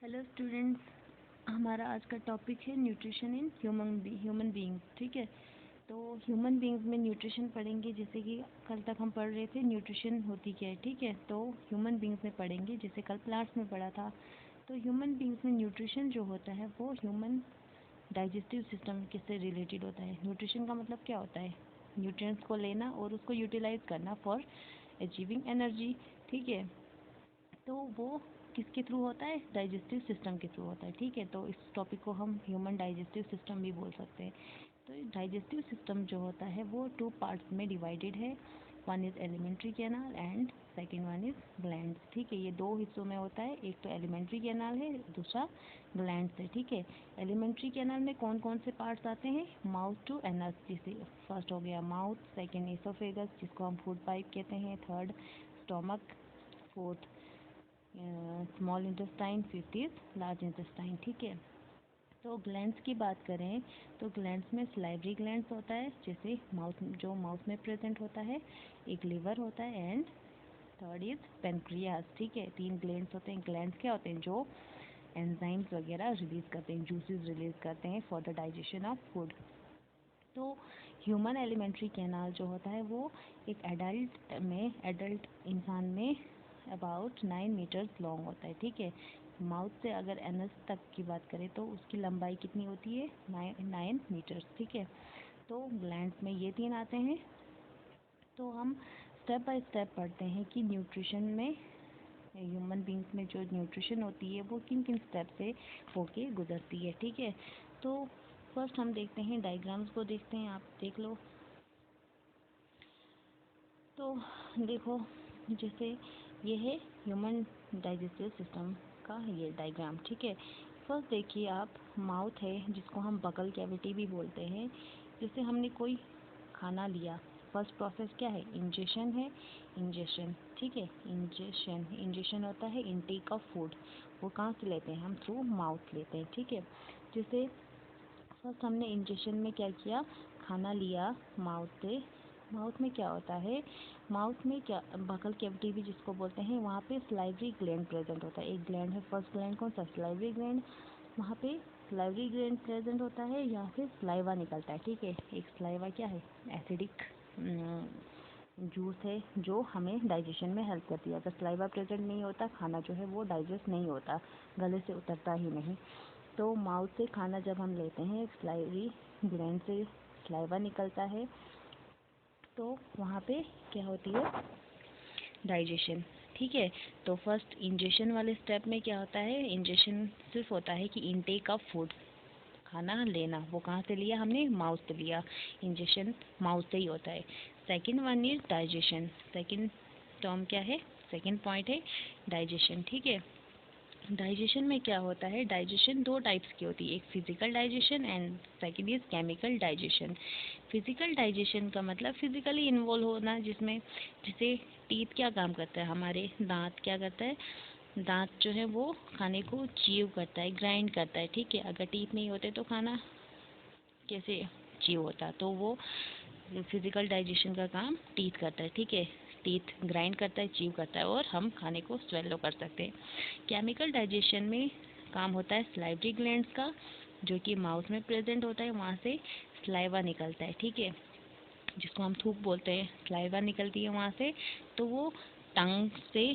Hello students, हमारा आज का टॉपिक है न्यूट्रिशन इन ह्यूमन बीइंग्स। ठीक है, तो ह्यूमन बीइंग्स में न्यूट्रिशन पढ़ेंगे, जैसे कि कल तक हम पढ़ रहे थे न्यूट्रिशन होती क्या है। ठीक है, तो ह्यूमन बीइंग्स में पढ़ेंगे जैसे कल प्लांट्स में पढ़ा था। तो ह्यूमन बीइंग्स में न्यूट्रिशन जो होता है वो ह्यूमन डाइजेस्टिव सिस्टम से रिलेटेड होता है। न्यूट्रिशन का मतलब क्या होता है? न्यूट्रिएंट्स को लेना और उसको यूटिलाइज करना फॉर अचीविंग एनर्जी। ठीक है, तो वो किसके थ्रू होता है? डाइजेस्टिव सिस्टम के थ्रू होता है। ठीक है, तो इस टॉपिक को हम ह्यूमन डाइजेस्टिव सिस्टम भी बोल सकते हैं। तो डाइजेस्टिव सिस्टम जो होता है वो टू पार्ट्स में डिवाइडेड है। One is alimentary canal and second one is glands. ठीक है, ये दो हिस्सों में होता है, एक तो एलिमेंट्री कैनाल है, दूसरा ग्लैंड्स है। ठीक है, एलिमेंट्री कैनाल में कौन कौन से पार्ट्स आते हैं? माउथ टू एनस, जैसे फर्स्ट हो गया माउथ, सेकेंड एसोफेगस जिसको हम फूड पाइप कहते हैं, third stomach, fourth small intestine, fifth is large intestine. ठीक है, तो ग्लैंड्स की बात करें तो ग्लैंड्स में सलाइवरी ग्लैंड्स होता है, जैसे माउथ में प्रेजेंट होता है, एक लिवर होता है एंड थर्ड इज पेनक्रियास। ठीक है, तीन ग्लैंड्स होते हैं। ग्लैंड्स क्या होते हैं? जो एंजाइम्स वगैरह रिलीज करते हैं, जूसेस रिलीज करते हैं for the digestion of food. तो ह्यूमन एलिमेंट्री कैनाल जो होता है वो एक एडल्ट इंसान में अबाउट 9 मीटर्स लॉन्ग होता है। ठीक है, माउथ से अगर एनस तक की बात करें तो उसकी लंबाई कितनी होती है? 9 मीटर्स। ठीक है, तो ग्लैंड्स में ये तीन आते हैं। तो हम स्टेप बाय स्टेप पढ़ते हैं कि न्यूट्रिशन में, ह्यूमन बींग्स में जो न्यूट्रिशन होती है वो किन किन स्टेप से होके गुजरती है। ठीक है, तो फर्स्ट हम देखते हैं, डायग्राम्स को देखते हैं, आप देख लो। तो देखो, जैसे ये है ह्यूमन डाइजेस्टिव सिस्टम का ये डायग्राम। ठीक है, फर्स्ट देखिए आप, माउथ है जिसको हम बकल कैविटी भी बोलते हैं। जैसे हमने कोई खाना लिया, फर्स्ट प्रोसेस क्या है? इंजेशन है, इंजेशन। ठीक है, इंजेशन होता है इनटेक ऑफ फूड। वो कहाँ से लेते हैं? हम थ्रू माउथ लेते हैं। ठीक है, जैसे फर्स्ट हमने इंजेशन में क्या किया? खाना लिया माउथ से। माउथ में क्या होता है? माउथ में क्या, बकल कैविटी भी जिसको बोलते हैं, वहाँ पे सलाइवरी ग्लैंड प्रेजेंट होता है। एक ग्लैंड है, फर्स्ट ग्लैंड कौन सा? Salivary gland. वहाँ पे सलाइवरी ग्लैंड प्रेजेंट होता है या फिर सलाइवा निकलता है। ठीक है, एक सलाइवा क्या है? एसिडिक जूस है जो हमें डाइजेशन में हेल्प करती है। अगर सलाइवा प्रेजेंट नहीं होता, खाना जो है वो डाइजेस्ट नहीं होता, गले से उतरता ही नहीं। तो माउथ से खाना जब हम लेते हैं, सलाइवरी ग्लैंड से सलाइवा निकलता है, तो वहाँ पे क्या होती है? डाइजेशन। ठीक है, तो फर्स्ट इंजेशन वाले स्टेप में क्या होता है? इंजेशन सिर्फ होता है कि इनटेक ऑफ फूड, खाना लेना। वो कहाँ से लिया हमने? माउथ से लिया। इंजेशन माउथ से ही होता है। Second one is digestion. Second term क्या है? सेकंड पॉइंट है डाइजेशन। ठीक है, डाइजेशन में क्या होता है? डाइजेशन दो टाइप्स की होती है, एक physical digestion and second is chemical digestion. Physical digestion का मतलब फिजिकली इन्वॉल्व होना, जिसमें जैसे टीथ क्या काम करता है? हमारे दांत क्या करता है? दांत जो है वो खाने को च्यू करता है, ग्राइंड करता है। ठीक है, अगर टीथ नहीं होते तो खाना कैसे च्यू होता? तो वो फिजिकल डाइजेशन का काम टीथ करता है। ठीक है, टीथ ग्राइंड करता है, च्यू करता है और हम खाने को स्वेलो कर सकते हैं। केमिकल डाइजेशन में काम होता है सलाइवरी ग्लैंड्स का, जो कि माउथ में प्रेजेंट होता है। वहाँ से सलाइवा निकलता है। ठीक है, जिसको हम थूक बोलते हैं, सलाइवा निकलती है वहाँ से। तो वो टंग से,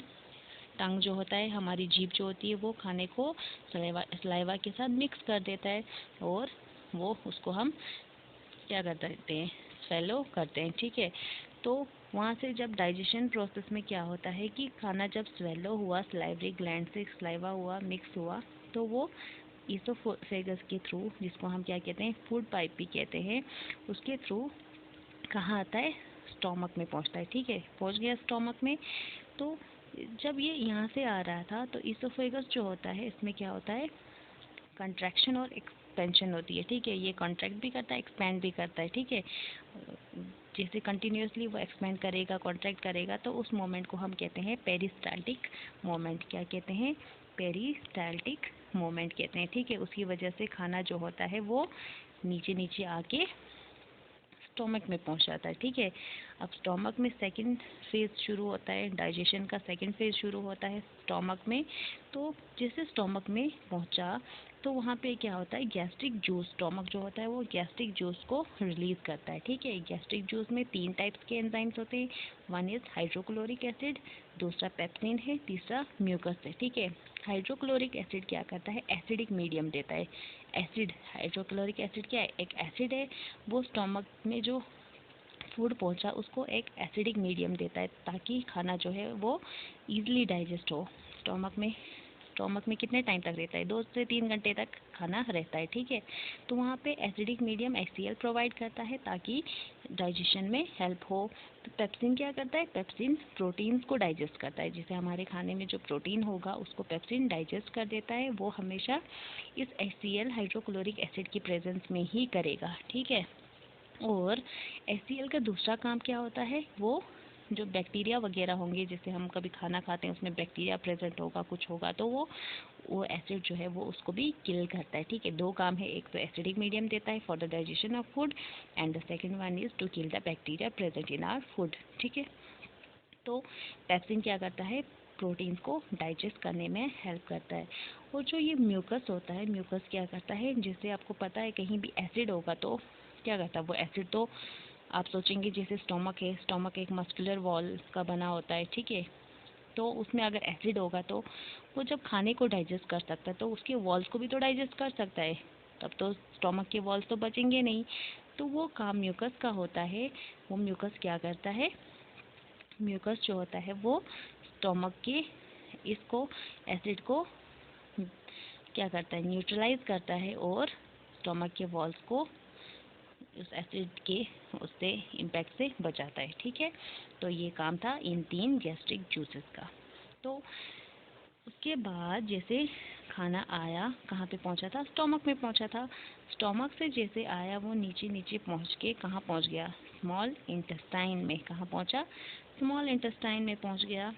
टंग जो होता है, हमारी जीभ जो होती है, वो खाने को सलाइवा के साथ मिक्स कर देता है और वो उसको हम क्या कर देते हैं? स्वेलो करते हैं। ठीक है, तो वहाँ से जब डाइजेशन प्रोसेस में क्या होता है कि खाना जब स्वेलो हुआ, सलाइवरी ग्लैंड से सलाइवा हुआ, मिक्स हुआ, तो वो ईसोफेगस के थ्रू, जिसको हम क्या कहते हैं? फूड पाइप भी कहते हैं, उसके थ्रू कहाँ आता है? स्टोमक में पहुँचता है। ठीक है, पहुँच गया स्टोमक में। तो जब ये यहाँ से आ रहा था, तो ईसोफेगस जो होता है, इसमें क्या होता है? कंट्रैक्शन और एक्सपेंशन होती है। ठीक है, ये कॉन्ट्रैक्ट भी करता है, एक्सपैंड भी करता है। ठीक है, जैसे कंटिन्यूसली वो एक्सपैंड करेगा, कॉन्ट्रैक्ट करेगा, तो उस मोमेंट को हम कहते हैं पेरिस्टाल्टिक मोमेंट। क्या कहते हैं? पेरिस्टाल्टिक मोमेंट कहते हैं। ठीक है, उसकी वजह से खाना जो होता है वो नीचे नीचे आके स्टोमक में पहुंच जाता है, ठीक है। अब स्टोमक में सेकंड फेज़ शुरू होता है, डाइजेशन का सेकंड फेज़ शुरू होता है स्टोमक में। तो जैसे स्टोमक में पहुंचा तो वहाँ पे क्या होता है, गैस्ट्रिक जूस, स्टोमक जो होता है वो गैस्ट्रिक जूस को रिलीज़ करता है, ठीक है। गैस्ट्रिक जूस में 3 टाइप्स के एंजाइम्स होते हैं, वन इज़ हाइड्रोक्लोरिक एसिड, दूसरा पेप्सिन है, तीसरा म्यूकस है, ठीक है। हाइड्रोक्लोरिक एसिड क्या करता है, एसिडिक मीडियम देता है। एसिड, हाइड्रोक्लोरिक एसिड क्या है, एक एसिड है, वो स्टोमक में जो फूड पहुंचा उसको एक एसिडिक मीडियम देता है ताकि खाना जो है वो ईजिली डाइजेस्ट हो। स्टोमक में कितने टाइम तक रहता है, 2 से 3 घंटे तक खाना रहता है, ठीक है। तो वहाँ पे एसिडिक मीडियम HCl प्रोवाइड करता है ताकि डाइजेशन में हेल्प हो। तो पेप्सिन क्या करता है, पेप्सिन प्रोटीन्स को डाइजेस्ट करता है, जैसे हमारे खाने में जो प्रोटीन होगा उसको पेप्सिन डाइजेस्ट कर देता है, वो हमेशा इस HCl हाइड्रोक्लोरिक एसिड की प्रेजेंस में ही करेगा, ठीक है। और HCl का दूसरा काम क्या होता है, वो जो बैक्टीरिया वगैरह होंगे, जैसे हम कभी खाना खाते हैं उसमें बैक्टीरिया प्रेजेंट होगा, कुछ होगा, तो वो एसिड जो है वो उसको भी किल करता है, ठीक है। 2 काम है, एक तो एसिडिक मीडियम देता है for the digestion of food and the second one is to kill the bacteria present in our food, ठीक है। तो पेप्सिन क्या करता है, प्रोटीन को डाइजेस्ट करने में हेल्प करता है। और जो ये म्यूकस होता है, म्यूकस क्या करता है, जैसे आपको पता है कहीं भी एसिड होगा तो क्या करता है वो एसिड, तो आप सोचेंगे जैसे स्टोमक है, स्टोमक एक मस्कुलर वॉल का बना होता है, ठीक है। तो उसमें अगर एसिड होगा तो वो जब खाने को डाइजेस्ट कर सकता है तो उसके वॉल्स को भी तो डाइजेस्ट कर सकता है, तब तो स्टोमक के वॉल्स तो बचेंगे नहीं। तो वो काम म्यूकस का होता है। वो म्यूकस क्या करता है, म्यूकस जो होता है वो स्टोमक के इसको एसिड को क्या करता है, न्यूट्रलाइज करता है और स्टोमक के वॉल्स को उस एसिड के उससे इम्पैक्ट से बचाता है, ठीक है। तो ये काम था इन 3 गैस्ट्रिक जूसेस का। तो उसके बाद जैसे खाना आया, कहाँ पे पहुँचा था, स्टोमक में पहुँचा था। स्टोमक से जैसे आया वो नीचे नीचे पहुँच के कहाँ पहुँच गया, स्मॉल इंटेस्टाइन में। कहाँ पहुँचा, स्मॉल इंटेस्टाइन में पहुँच गया।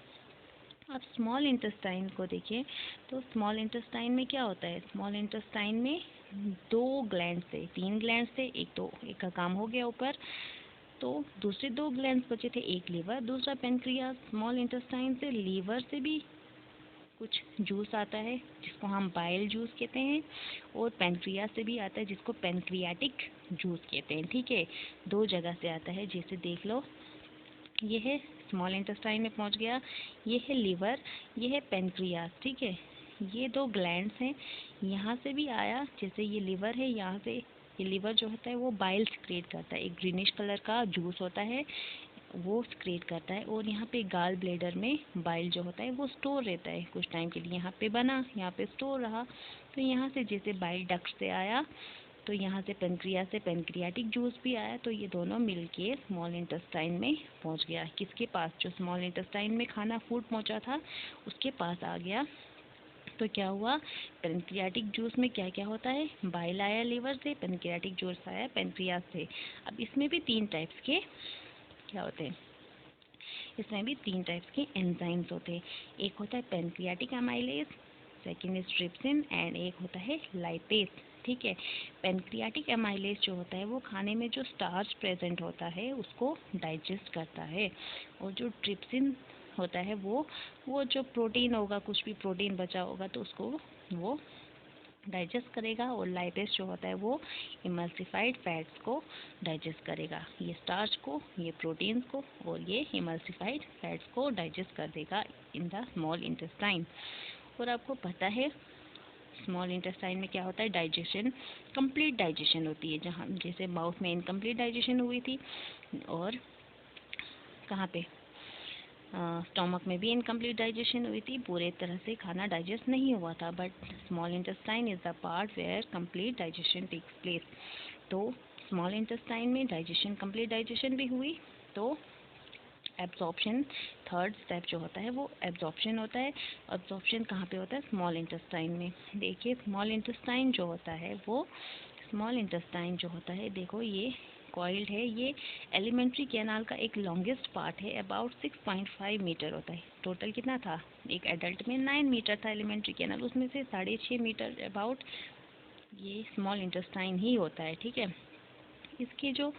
अब स्मॉल इंटेस्टाइन को देखें तो स्मॉल इंटेस्टाइन में क्या होता है, स्मॉल इंटेस्टाइन में 2 ग्लैंड थे, 3 ग्लैंड थे, एक का काम हो गया ऊपर, तो दूसरे 2 ग्लैंड बचे थे, एक लीवर दूसरा पेनक्रियास। स्मॉल इंटेस्टाइन से लीवर से भी कुछ जूस आता है जिसको हम बाइल जूस कहते हैं, और पेनक्रियास से भी आता है जिसको पेनक्रियाटिक जूस कहते हैं, ठीक है। 2 जगह से आता है, जैसे देख लो ये है स्मॉल इंटेस्टाइन में पहुंच गया, ये है लीवर, ये है पेनक्रियास, ठीक है। ये 2 ग्लैंड्स हैं, यहाँ से भी आया, जैसे ये लीवर है, यहाँ से ये लीवर जो होता है वो बाइल क्रिएट करता है, एक ग्रीनिश कलर का जूस होता है वो क्रिएट करता है। और यहाँ पे गाल ब्लेडर में बाइल जो होता है वो स्टोर रहता है कुछ टाइम के लिए, यहाँ पे बना, यहाँ पे स्टोर रहा। तो यहाँ से जैसे बाइल डक्ट से आया तो यहाँ से पेनक्रियास से पेनक्रियाटिक जूस भी आया, तो ये दोनों मिलके स्मॉल इंटेस्टाइन में पहुँच गया। किसके पास, जो स्मॉल इंटेस्टाइन में खाना फूड पहुँचा था उसके पास आ गया। तो क्या हुआ, पेनक्रियाटिक जूस में क्या क्या होता है, बाइल आया लीवर से, पेनक्रियाटिक जूस आया पेनक्रियास से। अब इसमें भी 3 टाइप्स के क्या होते हैं, इसमें भी 3 टाइप्स के एंजाइम्स होते हैं। एक होता है pancreatic amylase, second is trypsin and एक होता है लाइपेज, ठीक है। पेनक्रियाटिक एमाइलेज जो होता है वो खाने में जो स्टार्च प्रेजेंट होता है उसको डाइजेस्ट करता है, और जो ट्रिप्सिन होता है वो जो प्रोटीन होगा, कुछ भी प्रोटीन बचा होगा तो उसको वो डाइजेस्ट करेगा। और लाइपेज जो होता है वो इमल्सिफाइड फैट्स को डाइजेस्ट करेगा, ये स्टार्च को, ये प्रोटीन्स को, और ये इमल्सिफाइड फैट्स को डाइजेस्ट कर देगा इन द स्मॉल इंटेस्टाइन। और आपको पता है स्मॉल इंटेस्टाइन में क्या होता है, डाइजेशन, कंप्लीट डाइजेशन होती है, जहाँ जैसे माउथ में इनकम्प्लीट डाइजेशन हुई थी, और कहाँ पे स्टोमक में भी इनकम्प्लीट डाइजेशन हुई थी, पूरे तरह से खाना डाइजेस्ट नहीं हुआ था। But small intestine is the part where complete digestion takes place. तो स्मॉल इंटेस्टाइन में डाइजेशन, कंप्लीट डाइजेशन भी हुई, तो एब्जॉर्प्शन, थर्ड स्टेप जो होता है वो एब्जॉर्प्शन होता है। एब्जॉर्प्शन कहाँ पे होता है, स्मॉल इंटेस्टाइन में। देखिए स्मॉल इंटेस्टाइन जो होता है वो, स्मॉल इंटेस्टाइन जो होता है, देखो ये कॉइल्ड है, ये एलिमेंट्री कैनाल का एक लॉन्गेस्ट पार्ट है, अबाउट 6.5 मीटर होता है। टोटल कितना था, एक एडल्ट में 9 मीटर था एलिमेंट्री कैनाल, उसमें से 6.5 मीटर अबाउट ये स्मॉल इंटेस्टाइन ही होता है, ठीक है। इसके जो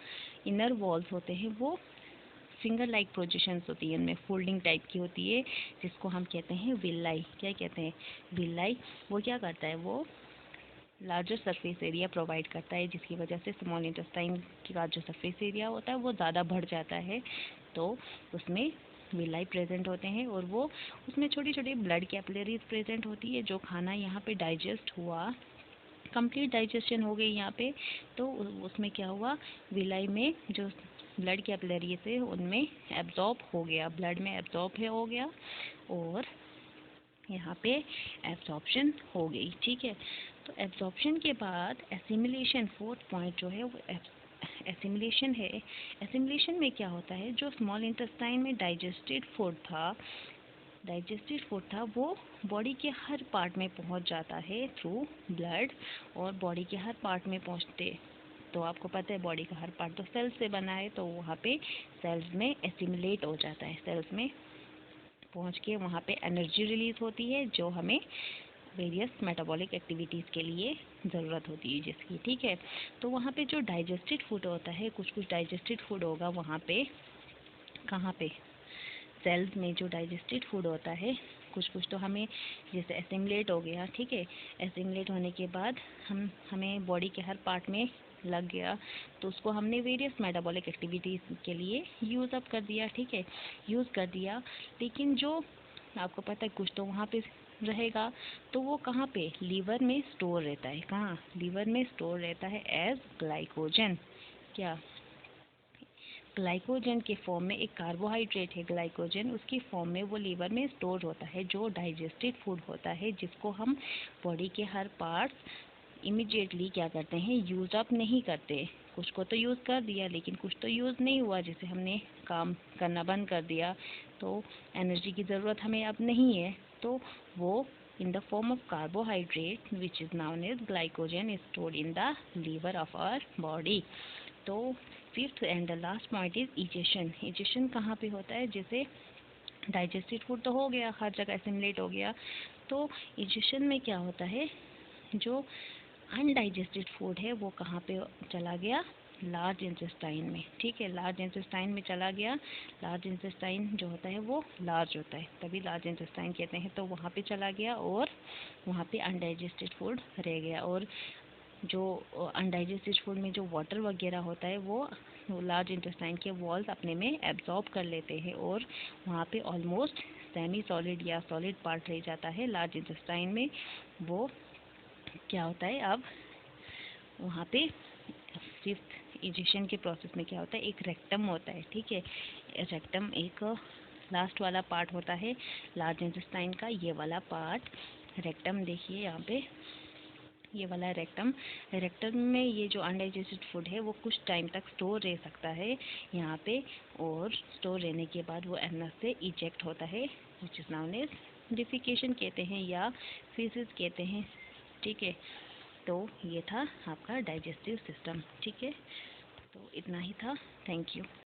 इनर वॉल्स होते हैं वो फिंगर लाइक प्रोजेक्शंस होती है, इनमें फोल्डिंग टाइप की होती है, जिसको हम कहते हैं विलाई। क्या कहते हैं? विलाई। वो क्या करता है? वो लार्जर सरफेस एरिया प्रोवाइड करता है, जिसकी वजह से स्मॉल इंटेस्टाइन का जो सरफेस एरिया होता है वो ज़्यादा बढ़ जाता है। तो उसमें विलाई प्रेजेंट होते हैं और वो उसमें छोटी छोटी ब्लड कैपिलरीज प्रेजेंट होती है। जो खाना यहाँ पे डाइजेस्ट हुआ, कंप्लीट डाइजेशन हो गई यहाँ पे, तो उसमें क्या हुआ, विलाई में जो ब्लड कैपिलरीज है उनमें एब्जॉर्ब हो गया, ब्लड में एब्जॉर्ब हो गया और यहाँ पे एब्जॉर्प्शन हो गई। ठीक है, तो एब्जॉर्प्शन के बाद एसिमिलेशन, फोर्थ पॉइंट जो है वो एसिमिलेशन है। एसिमिलेशन में क्या होता है, जो स्मॉल इंटेस्टाइन में डाइजेस्टेड फूड था वो बॉडी के हर पार्ट में पहुंच जाता है थ्रू ब्लड, और बॉडी के हर पार्ट में पहुंचते, तो आपको पता है बॉडी का हर पार्ट तो सेल्स से बना है, तो वहाँ पे सेल्स में एसिमिलेट हो जाता है, सेल्स में पहुँच के वहाँ पे एनर्जी रिलीज होती है जो हमें वेरियस मेटाबॉलिक एक्टिविटीज़ के लिए ज़रूरत होती है जिसकी। ठीक है, तो वहाँ पे जो डाइजेस्टेड फूड होता है, कुछ कुछ डाइजेस्टेड फूड होगा वहाँ पे, कहाँ पे, सेल्स में जो डाइजेस्टेड फूड होता है, कुछ कुछ तो हमें जैसे एसिमिलेट हो गया। ठीक है, एसिमिलेट होने के बाद हमें बॉडी के हर पार्ट में लग गया, तो उसको हमने वेरियस मेटाबॉलिक एक्टिविटीज़ के लिए यूज़ अप कर दिया। ठीक है, यूज़ कर दिया, लेकिन जो आपको पता है कुछ तो वहाँ पे रहेगा, तो वो कहाँ पे, लीवर में स्टोर रहता है। कहाँ? लीवर में स्टोर रहता है एज ग्लाइकोजन। क्या? ग्लाइकोजन के फॉर्म में, एक कार्बोहाइड्रेट है ग्लाइकोजन, उसकी फॉर्म में वो लीवर में स्टोर होता है, जो डाइजेस्टेड फूड होता है, जिसको हम बॉडी के हर पार्ट्स इमिडिएटली क्या करते हैं, यूज अप नहीं करते। कुछ को तो यूज़ कर दिया, लेकिन कुछ तो यूज़ नहीं हुआ, जैसे हमने काम करना बंद कर दिया, तो एनर्जी की ज़रूरत हमें अब नहीं है, तो वो in the form of carbohydrate which is known as glycogen is stored in the liver of our body। तो fifth and the last point is egestion. Egestion कहाँ पे होता है, जैसे डाइजेस्टेड फूड तो हो गया, हर जगह एसिमिलेट हो गया, तो इजेशन में क्या होता है, जो अनडाइजेस्टेड फूड है वो कहाँ पे चला गया, लार्ज इंटेस्टाइन में। ठीक है, लार्ज इंटेस्टाइन में चला गया। लार्ज इंटेस्टाइन जो होता है वो लार्ज होता है, तभी लार्ज इंटेस्टाइन कहते हैं, तो वहाँ पे चला गया और वहाँ पे अनडाइजेस्टेड फूड रह गया, और जो अनडाइजेस्टेड फूड में जो वाटर वगैरह होता है वो लार्ज इंटेस्टाइन के वॉल्स अपने में एब्जॉर्ब कर लेते हैं, और वहाँ पे ऑलमोस्ट सेमी सॉलिड या सॉलिड पार्ट रह जाता है लार्ज इंटेस्टाइन में। वो क्या होता है, अब वहाँ पे फिफ्थ इजेशन के प्रोसेस में क्या होता है, एक रेक्टम होता है। ठीक है, रेक्टम एक लास्ट वाला पार्ट होता है लार्ज इंटेस्टाइन का, ये वाला पार्ट रेक्टम, देखिए यहाँ पे ये वाला रेक्टम। रेक्टम में ये जो अनडाइजेस्टेड फूड है वो कुछ टाइम तक स्टोर रह सकता है यहाँ पे, और स्टोर रहने के बाद वो एनस से इजेक्ट होता है, which is known as defecation कहते हैं या फीसिस कहते हैं। ठीक है, तो ये था आपका डाइजेस्टिव सिस्टम। ठीक है, तो इतना ही था। Thank you.